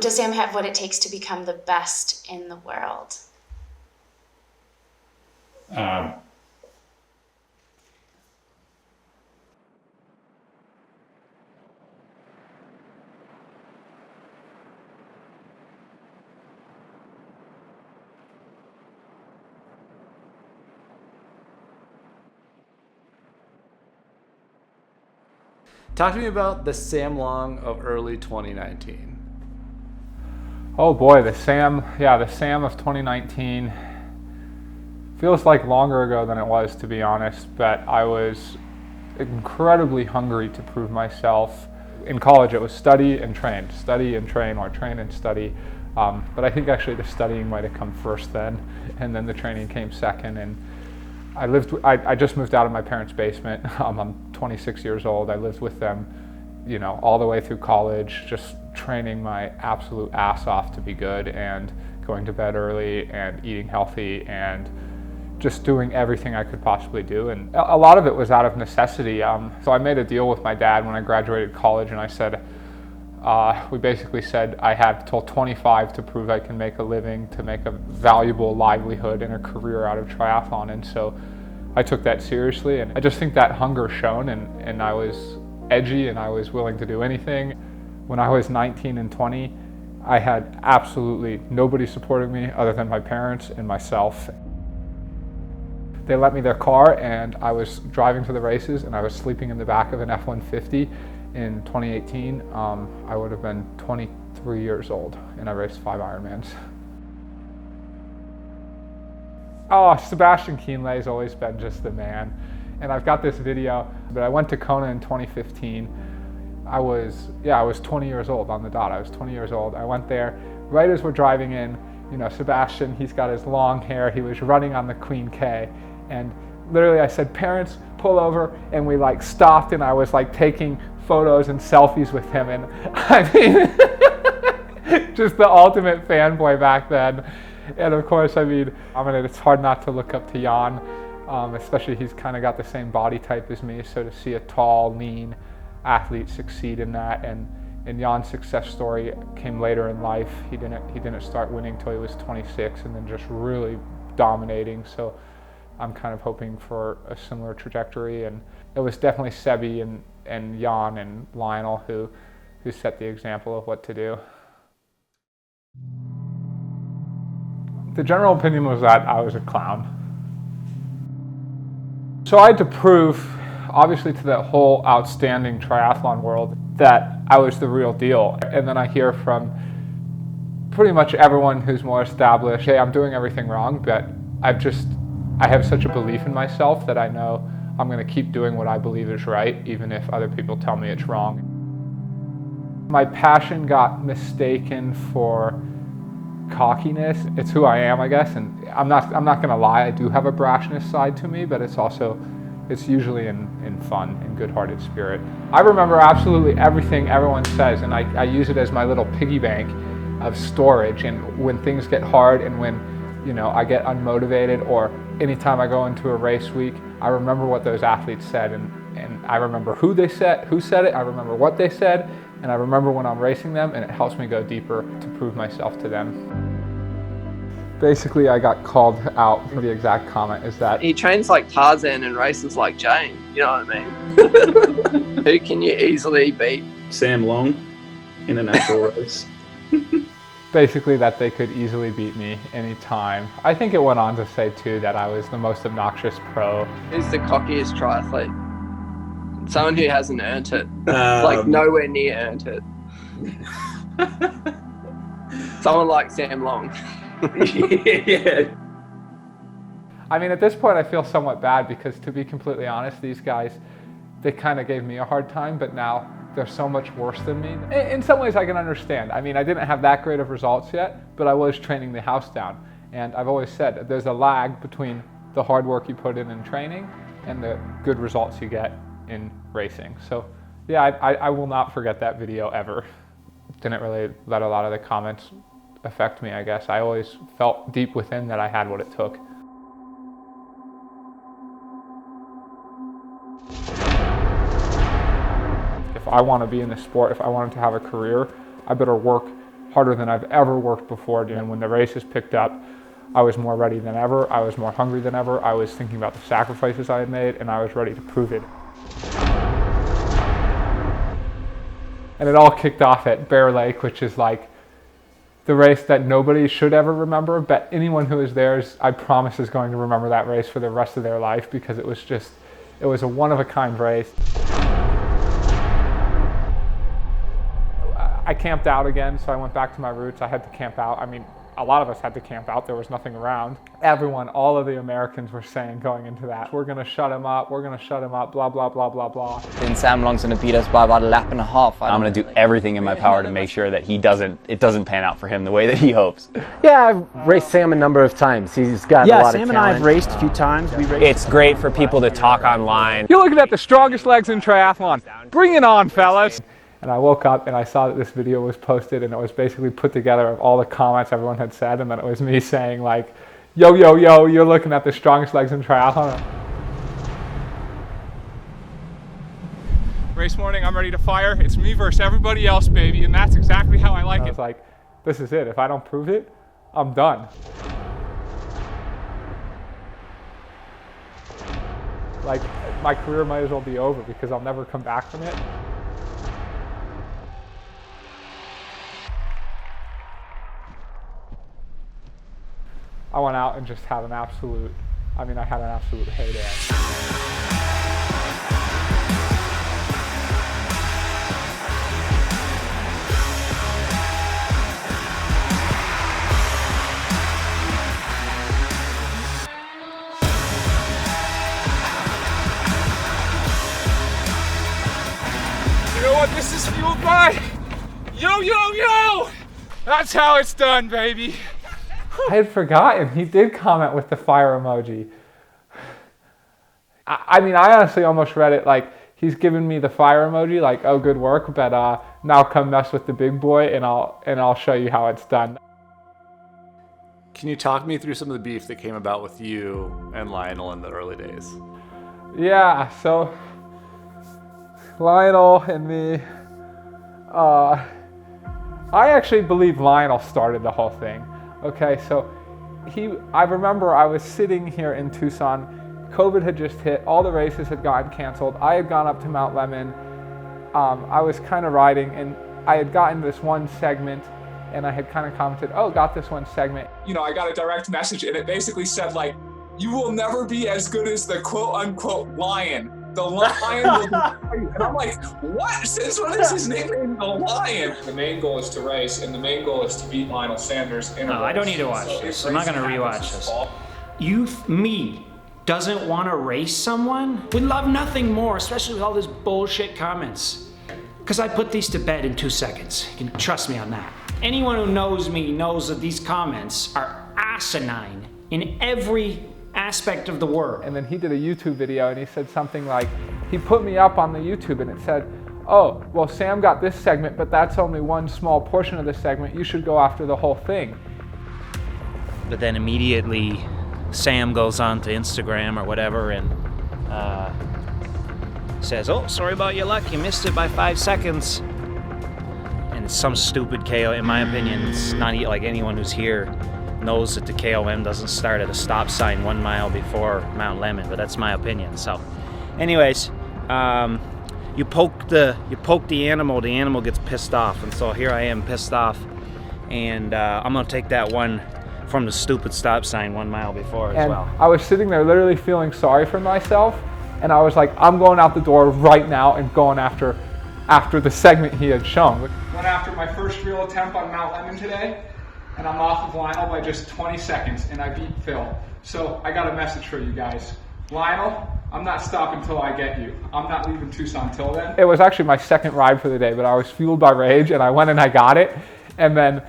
does Sam have what it takes to become the best in the world? Talk to me about the Sam Long of early 2019. Oh boy, the Sam of 2019 feels like longer ago than it was, to be honest, but I was incredibly hungry to prove myself. In college it was study and train, or train and study, but I think actually the studying might have come first then, and then the training came second. And I just moved out of my parents' basement. I'm 26 years old. I lived with them, all the way through college, just training my absolute ass off to be good and going to bed early and eating healthy and just doing everything I could possibly do. And a lot of it was out of necessity. So I made a deal with my dad when I graduated college, and I said, we basically said I have till 25 to prove I can make a living, to make a valuable livelihood and a career out of triathlon. And so I took that seriously, and I just think that hunger shone, and I was edgy and I was willing to do anything. When I was 19 and 20, I had absolutely nobody supporting me other than my parents and myself. They let me their car, and I was driving to the races, and I was sleeping in the back of an F-150. In 2018, I would have been 23 years old, and I raced 5 Ironmans. Oh, Sebastian Kienle has always been just the man. And I've got this video, but I went to Kona in 2015. I was 20 years old on the dot. I was 20 years old. I went there right as we're driving in. Sebastian, he's got his long hair. He was running on the Queen K. And literally I said, parents, pull over. And we stopped, and I was taking photos and selfies with him. And I mean, just the ultimate fanboy back then. And of course, it's hard not to look up to Jan, especially he's kind of got the same body type as me. So to see a tall, lean athlete succeed in that, and Jan's success story came later in life. He didn't start winning till he was 26, and then just really dominating. So I'm kind of hoping for a similar trajectory. And it was definitely Sebi and Jan and Lionel who set the example of what to do. The general opinion was that I was a clown. So I had to prove, obviously, to the whole outstanding triathlon world that I was the real deal. And then I hear from pretty much everyone who's more established, hey, I'm doing everything wrong, but I have such a belief in myself that I know I'm going to keep doing what I believe is right, even if other people tell me it's wrong. My passion got mistaken for cockiness. It's who I am, I guess, and I'm not going to lie, I do have a brashness side to me, but it's usually in fun and good-hearted spirit. I remember absolutely everything everyone says, and I use it as my little piggy bank of storage. And when things get hard, and when I get unmotivated, or anytime I go into a race week, I remember what those athletes said, and I remember who said it, I remember what they said, and I remember when I'm racing them, and it helps me go deeper to prove myself to them. Basically, I got called out for the exact comment, is that he trains like Tarzan and races like Jane, you know what I mean? Who can you easily beat? Sam Long in an actual race. Basically that they could easily beat me anytime. I think it went on to say too that I was the most obnoxious pro. Who's the cockiest triathlete? Someone who hasn't earned it. Nowhere near earned it. Someone like Sam Long. Yeah. I mean, at this point I feel somewhat bad because, to be completely honest, these guys, they kind of gave me a hard time, but now they're so much worse than me. In some ways I can understand. I mean, I didn't have that great of results yet, but I was training the house down. And I've always said there's a lag between the hard work you put in training and the good results you get in racing. So yeah, I will not forget that video ever. Didn't really let a lot of the comments affect me, I guess. I always felt deep within that I had what it took. If I want to be in the sport, if I wanted to have a career, I better work harder than I've ever worked before. And when the races picked up, I was more ready than ever. I was more hungry than ever. I was thinking about the sacrifices I had made, and I was ready to prove it. And it all kicked off at Bear Lake, which is like the race that nobody should ever remember, but anyone who is there, I promise, is going to remember that race for the rest of their life, because it was a one-of-a-kind race. I camped out again, so I went back to my roots. I had to camp out. I mean, a lot of us had to camp out. There was nothing around. Everyone, all of the Americans were saying going into that, we're going to shut him up, we're going to shut him up, blah, blah, blah, blah, blah. And Sam Long's going to beat us by about a lap and a half. I'm going to do everything in my power to make sure that it doesn't pan out for him the way that he hopes. Yeah, I've raced Sam a number of times. He's got a lot of talent. Yeah, Sam and I have raced a few times. It's great for people to talk online. You're looking at the strongest legs in triathlon. Bring it on, fellas. And I woke up and I saw that this video was posted, and it was basically put together of all the comments everyone had said, and then it was me saying like, yo, yo, yo, you're looking at the strongest legs in triathlon. Race morning, I'm ready to fire. It's me versus everybody else, baby, and that's exactly how I like it. I was like, this is it. If I don't prove it, I'm done. Like, my career might as well be over because I'll never come back from it. I went out and just had an absolute, I had an absolute heyday. You know what this is fueled by? Yo, yo, yo! That's how it's done, baby. I had forgotten. He did comment with the fire emoji. I honestly almost read it like he's giving me the fire emoji, like, oh, good work, but now come mess with the big boy, and I'll show you how it's done. Can you talk me through some of the beef that came about with you and Lionel in the early days? Yeah, so Lionel and me, I actually believe Lionel started the whole thing. Okay, so I remember I was sitting here in Tucson. COVID had just hit. All the races had gotten canceled. I had gone up to Mount Lemmon. I was kind of riding, and I had gotten this one segment, and I had kind of commented, oh, got this one segment. I got a direct message, and it basically said, like, you will never be as good as the quote-unquote lion. The lion will be. And I'm like, what? Since when is his nickname the Lion? The main goal is to race, and the main goal is to beat Lionel Sanders in a race. I don't need to watch this. I'm not going to rewatch this. Me doesn't want to race someone? Would love nothing more, especially with all this bullshit comments. Because I put these to bed in 2 seconds. You can trust me on that. Anyone who knows me knows that these comments are asinine in every aspect of the word. And then he did a YouTube video, and he said something like, he put me up on the YouTube, and it said, oh, well, Sam got this segment, but that's only one small portion of the segment. You should go after the whole thing. But then immediately Sam goes on to Instagram or whatever and says, oh, sorry about your luck, you missed it by 5 seconds. And it's some stupid KO, in my opinion. It's not like anyone who's here knows that the KOM doesn't start at a stop sign 1 mile before Mount Lemmon, but that's my opinion. So anyways, you poke the animal gets pissed off, and so here I am pissed off, and I'm gonna take that one from the stupid stop sign 1 mile before as well. I was sitting there literally feeling sorry for myself, and I was like, I'm going out the door right now and going after the segment he had shown. Went after my first real attempt on Mount Lemmon today, and I'm off of Lionel by just 20 seconds, and I beat Phil. So I got a message for you guys. Lionel, I'm not stopping till I get you. I'm not leaving Tucson till then. It was actually my second ride for the day, but I was fueled by rage, and I went and I got it. And then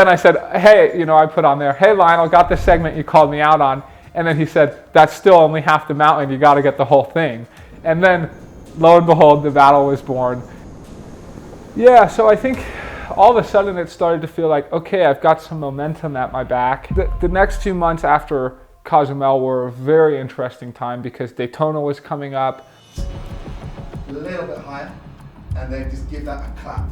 I said, hey, I put on there, hey, Lionel, got this segment you called me out on. And then he said, that's still only half the mountain. You got to get the whole thing. And then, lo and behold, the battle was born. Yeah, so I think all of a sudden it started to feel like, okay, I've got some momentum at my back. The next 2 months after Cozumel were a very interesting time because Daytona was coming up. A little bit higher, and then just give that a clap.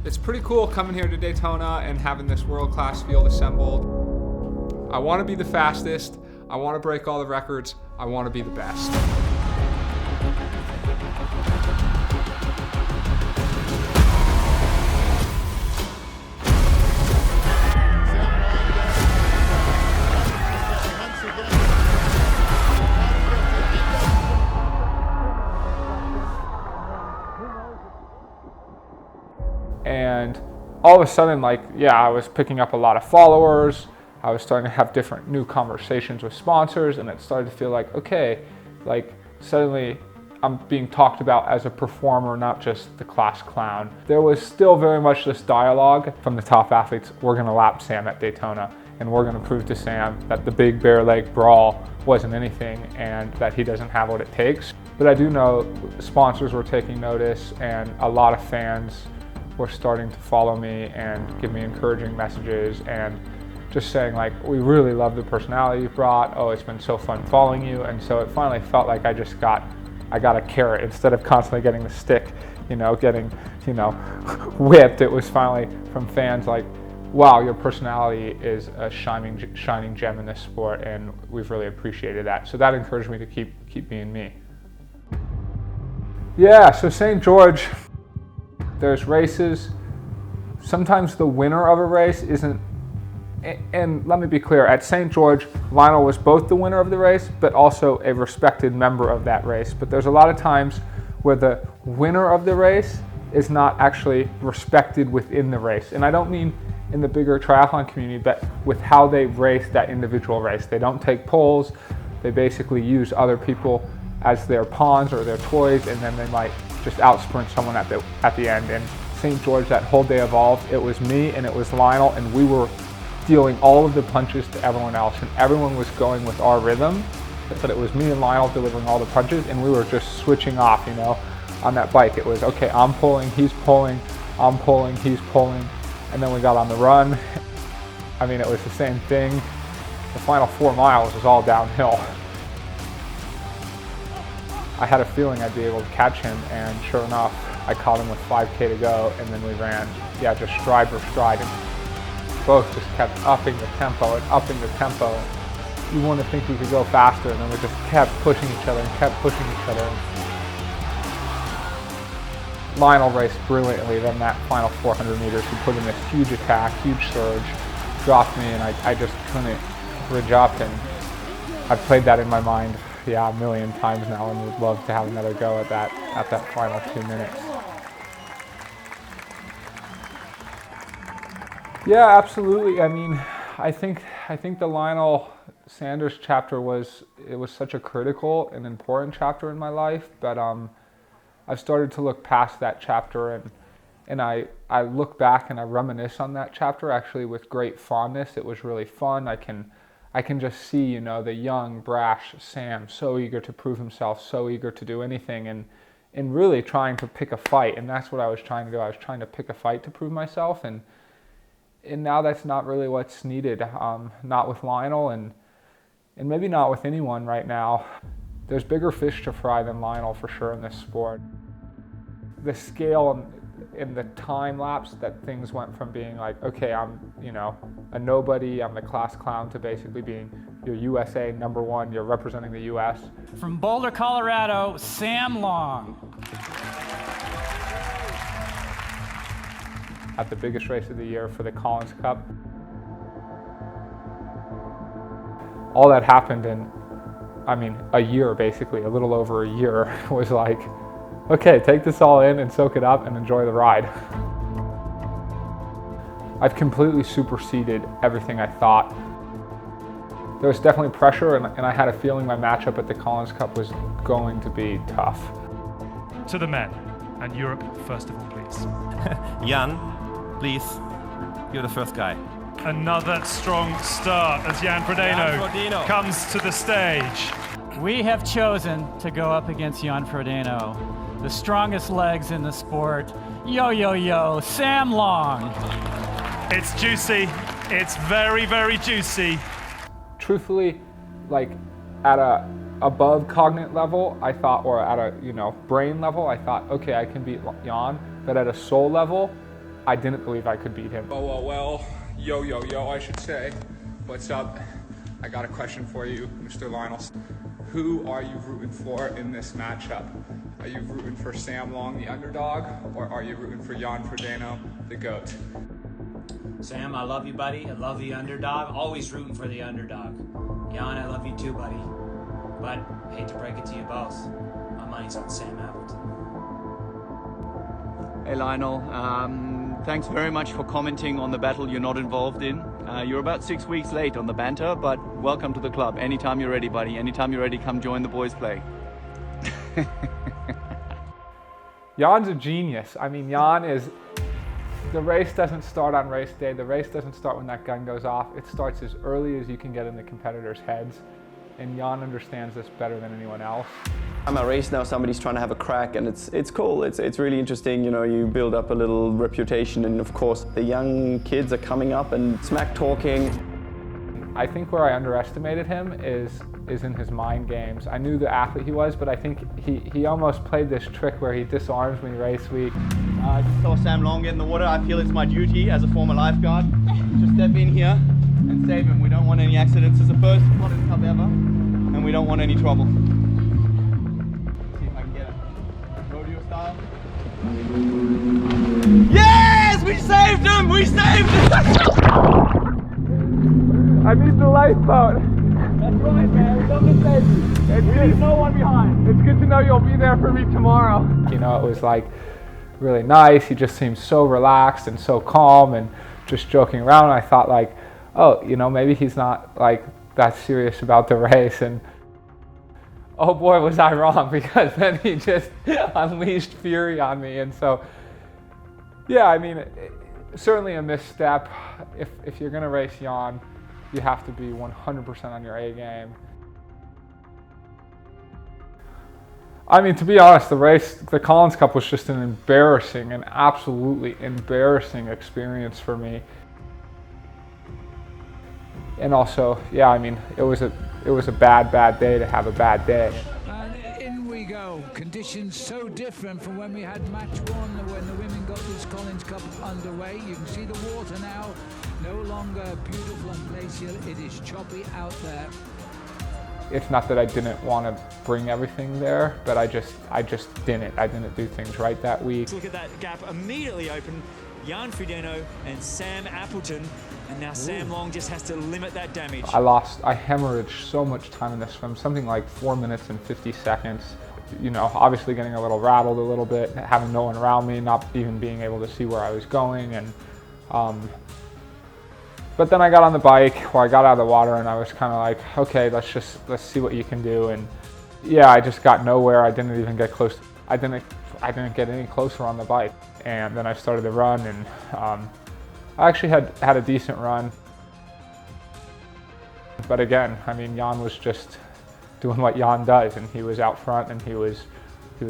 It's pretty cool coming here to Daytona and having this world-class field assembled. I want to be the fastest. I want to break all the records. I want to be the best. And all of a sudden, like, yeah, I was picking up a lot of followers. I was starting to have different new conversations with sponsors, and it started to feel like, okay, like suddenly I'm being talked about as a performer, not just the class clown. There was still very much this dialogue from the top athletes: we're gonna lap Sam at Daytona, and we're gonna prove to Sam that the big bare leg brawl wasn't anything and that he doesn't have what it takes. But I do know sponsors were taking notice, and a lot of fans were starting to follow me and give me encouraging messages and just saying, like, we really love the personality you brought. Oh, it's been so fun following you. And so it finally felt like I got a carrot instead of constantly getting the stick, getting, whipped. It was finally from fans like, wow, your personality is a shining gem in this sport, and we've really appreciated that. So that encouraged me to keep being me. Yeah, so St. George, there's races. Sometimes the winner of a race isn't, and let me be clear, at St. George, Lionel was both the winner of the race, but also a respected member of that race. But there's a lot of times where the winner of the race is not actually respected within the race. And I don't mean in the bigger triathlon community, but with how they race that individual race. They don't take polls. They basically use other people as their pawns or their toys, and then they might just out sprint someone at the end. And St. George, that whole day evolved. It was me and it was Lionel, and we were dealing all of the punches to everyone else, and everyone was going with our rhythm, but it was me and Lionel delivering all the punches, and we were just switching off, on that bike. It was, okay, I'm pulling, he's pulling, I'm pulling, he's pulling, and then we got on the run. I mean, it was the same thing. The final 4 miles was all downhill. I had a feeling I'd be able to catch him, and sure enough, I caught him with 5K to go, and then we ran, just stride for stride, and both just kept upping the tempo and upping the tempo. You want to think we could go faster, and then we just kept pushing each other and kept pushing each other. Lionel raced brilliantly. Then that final 400 meters, he put in this huge attack, huge surge, dropped me, and I just couldn't bridge up. And I've played that in my mind, a million times now, and would love to have another go at that final 2 minutes. Yeah, absolutely. I mean, I think the Lionel Sanders chapter was such a critical and important chapter in my life, but I've started to look past that chapter, and I look back and I reminisce on that chapter actually with great fondness. It was really fun. I can just see, the young, brash Sam, so eager to prove himself, so eager to do anything, and really trying to pick a fight. And that's what I was trying to do. I was trying to pick a fight to prove myself, and now that's not really what's needed. Not with Lionel, and maybe not with anyone right now. There's bigger fish to fry than Lionel for sure in this sport. The scale and the time lapse that things went from being like, okay, I'm, a nobody, I'm the class clown, to basically being your USA #1, you're representing the US. From Boulder, Colorado, Sam Long. At the biggest race of the year for the Collins Cup. All that happened in, a year basically, a little over a year, was like, okay, take this all in and soak it up and enjoy the ride. I've completely superseded everything I thought. There was definitely pressure, and I had a feeling my matchup at the Collins Cup was going to be tough. To the men, and Europe first of all, please. Jan, please, you're the first guy. Another strong start as Jan Frodeno comes to the stage. We have chosen to go up against Jan Frodeno, the strongest legs in the sport. Yo, yo, yo, Sam Long. It's juicy. It's very, very juicy. Truthfully, like at a above cognate level, I thought, or at a brain level, I thought, okay, I can beat Jan. But at a soul level, I didn't believe I could beat him. Well, yo, I should say. What's up? I got a question for you, Mr. Lionel. Who are you rooting for in this matchup? Are you rooting for Sam Long, the underdog, or are you rooting for Jan Frodeno, the GOAT? Sam, I love you, buddy. I love the underdog. Always rooting for the underdog. Jan, I love you too, buddy. But I hate to break it to you both. My money's on Sam Appleton. Hey Lionel, thanks very much for commenting on the battle you're not involved in. You're about 6 weeks late on the banter, but welcome to the club. Anytime you're ready, buddy. Anytime you're ready, come join the boys play. Jan's a genius. I mean, Jan is, the race doesn't start on race day. The race doesn't start when that gun goes off. It starts as early as you can get in the competitors' heads. And Jan understands this better than anyone else. I'm a race now, somebody's trying to have a crack, and it's cool. It's really interesting, you know, you build up a little reputation, and of course the young kids are coming up and smack talking. I think where I underestimated him is in his mind games. I knew the athlete he was, but I think he almost played this trick where he disarms me race week. I just saw Sam Long get in the water. I feel it's my duty as a former lifeguard to step in here and save him. We don't want any accidents. It's the first hottest cup ever, and we don't want any trouble. See if I can get it. Rodeo style. Yes! We saved him! We saved him! I need the lifeboat. That's right, man. We've done the safety. We leave no one behind. It's good to know you'll be there for me tomorrow. You know, it was like really nice. He just seemed so relaxed and so calm and just joking around. I thought like, oh, you know, maybe he's not like that serious about the race. And oh boy, was I wrong, because then he just unleashed fury on me. And so, yeah, I mean, certainly a misstep. If you're gonna race Jan, you have to be 100% on your A game. I mean, to be honest, the Collins Cup was just an absolutely embarrassing experience for me. And also, yeah, I mean, it was a bad day to have a bad day. And in we go. Conditions so different from when we had match one, when the women got this Collins Cup underway. You can see the water now, no longer beautiful and glacial. It is choppy out there. It's not that I didn't want to bring everything there, but I just didn't. I didn't do things right that week. Look at that gap immediately open. Jan Frodeno and Sam Appleton. And now Sam Long just has to limit that damage. I hemorrhaged so much time in this swim, something like 4 minutes and 50 seconds. You know, obviously getting a little rattled a little bit, having no one around me, not even being able to see where I was going. And but then I got on the bike, or I got out of the water, and I was kind of like, okay, let's see what you can do. And yeah, I just got nowhere. I didn't even get close. I didn't get any closer on the bike. And then I started the run, and I actually had a decent run. But again, I mean, Jan was just doing what Jan does, and he was out front, and he was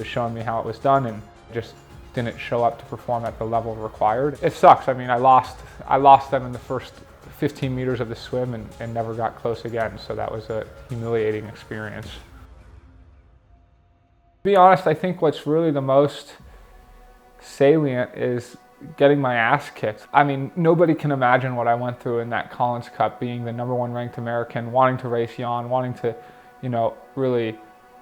showing me how it was done, and just didn't show up to perform at the level required. It sucks. I mean, I lost them in the first 15 meters of the swim and never got close again, so that was a humiliating experience. To be honest, I think what's really the most salient is getting my ass kicked. I mean, nobody can imagine what I went through in that Collins Cup, being the #1 ranked American, wanting to race Jan, wanting to, you know, really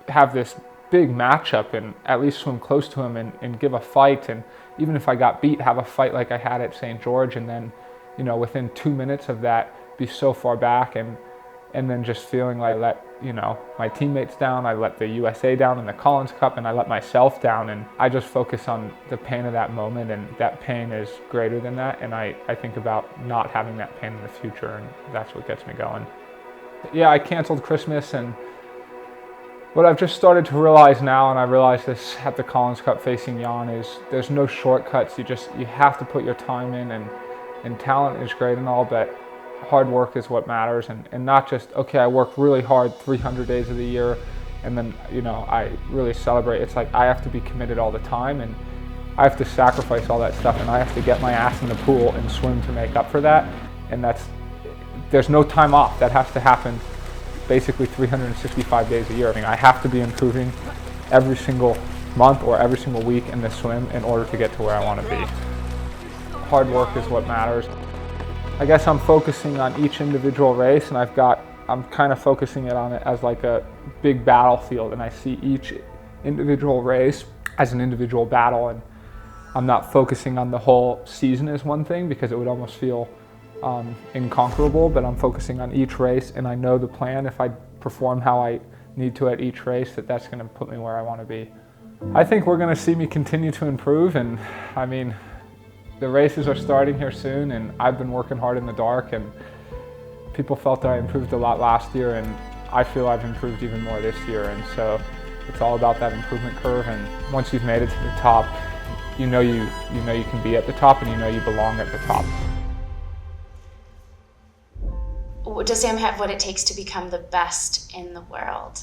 have this big matchup and at least swim close to him and give a fight. And even if I got beat, have a fight like I had at St. George, and then, you know, within 2 minutes of that, be so far back, and then just feeling like I let, you know, my teammates down, I let the USA down in the Collins Cup, and I let myself down, and I just focus on the pain of that moment, and that pain is greater than that, and I think about not having that pain in the future, and that's what gets me going. Yeah, I canceled Christmas, and what I've just started to realize now, and I realized this at the Collins Cup facing Jan, is there's no shortcuts. You have to put your time in, and talent is great and all, but hard work is what matters, and not just, okay, I work really hard 300 days of the year, and then, you know, I really celebrate. It's like I have to be committed all the time, and I have to sacrifice all that stuff, and I have to get my ass in the pool and swim to make up for that, and there's no time off. That has to happen basically 365 days a year. I mean, I have to be improving every single month or every single week in the swim in order to get to where I want to be. hard work is what matters. I guess I'm focusing on each individual race, and I'm kind of focusing on it as like a big battlefield, and I see each individual race as an individual battle, and I'm not focusing on the whole season as one thing because it would almost feel inconquerable, but I'm focusing on each race, and I know the plan. If I perform how I need to at each race, that's going to put me where I want to be. I think we're going to see me continue to improve, and I mean, the races are starting here soon, and I've been working hard in the dark, and people felt that I improved a lot last year, and I feel I've improved even more this year, and so it's all about that improvement curve, and once you've made it to the top, you know you can be at the top, and you know you belong at the top. Does Sam have what it takes to become the best in the world?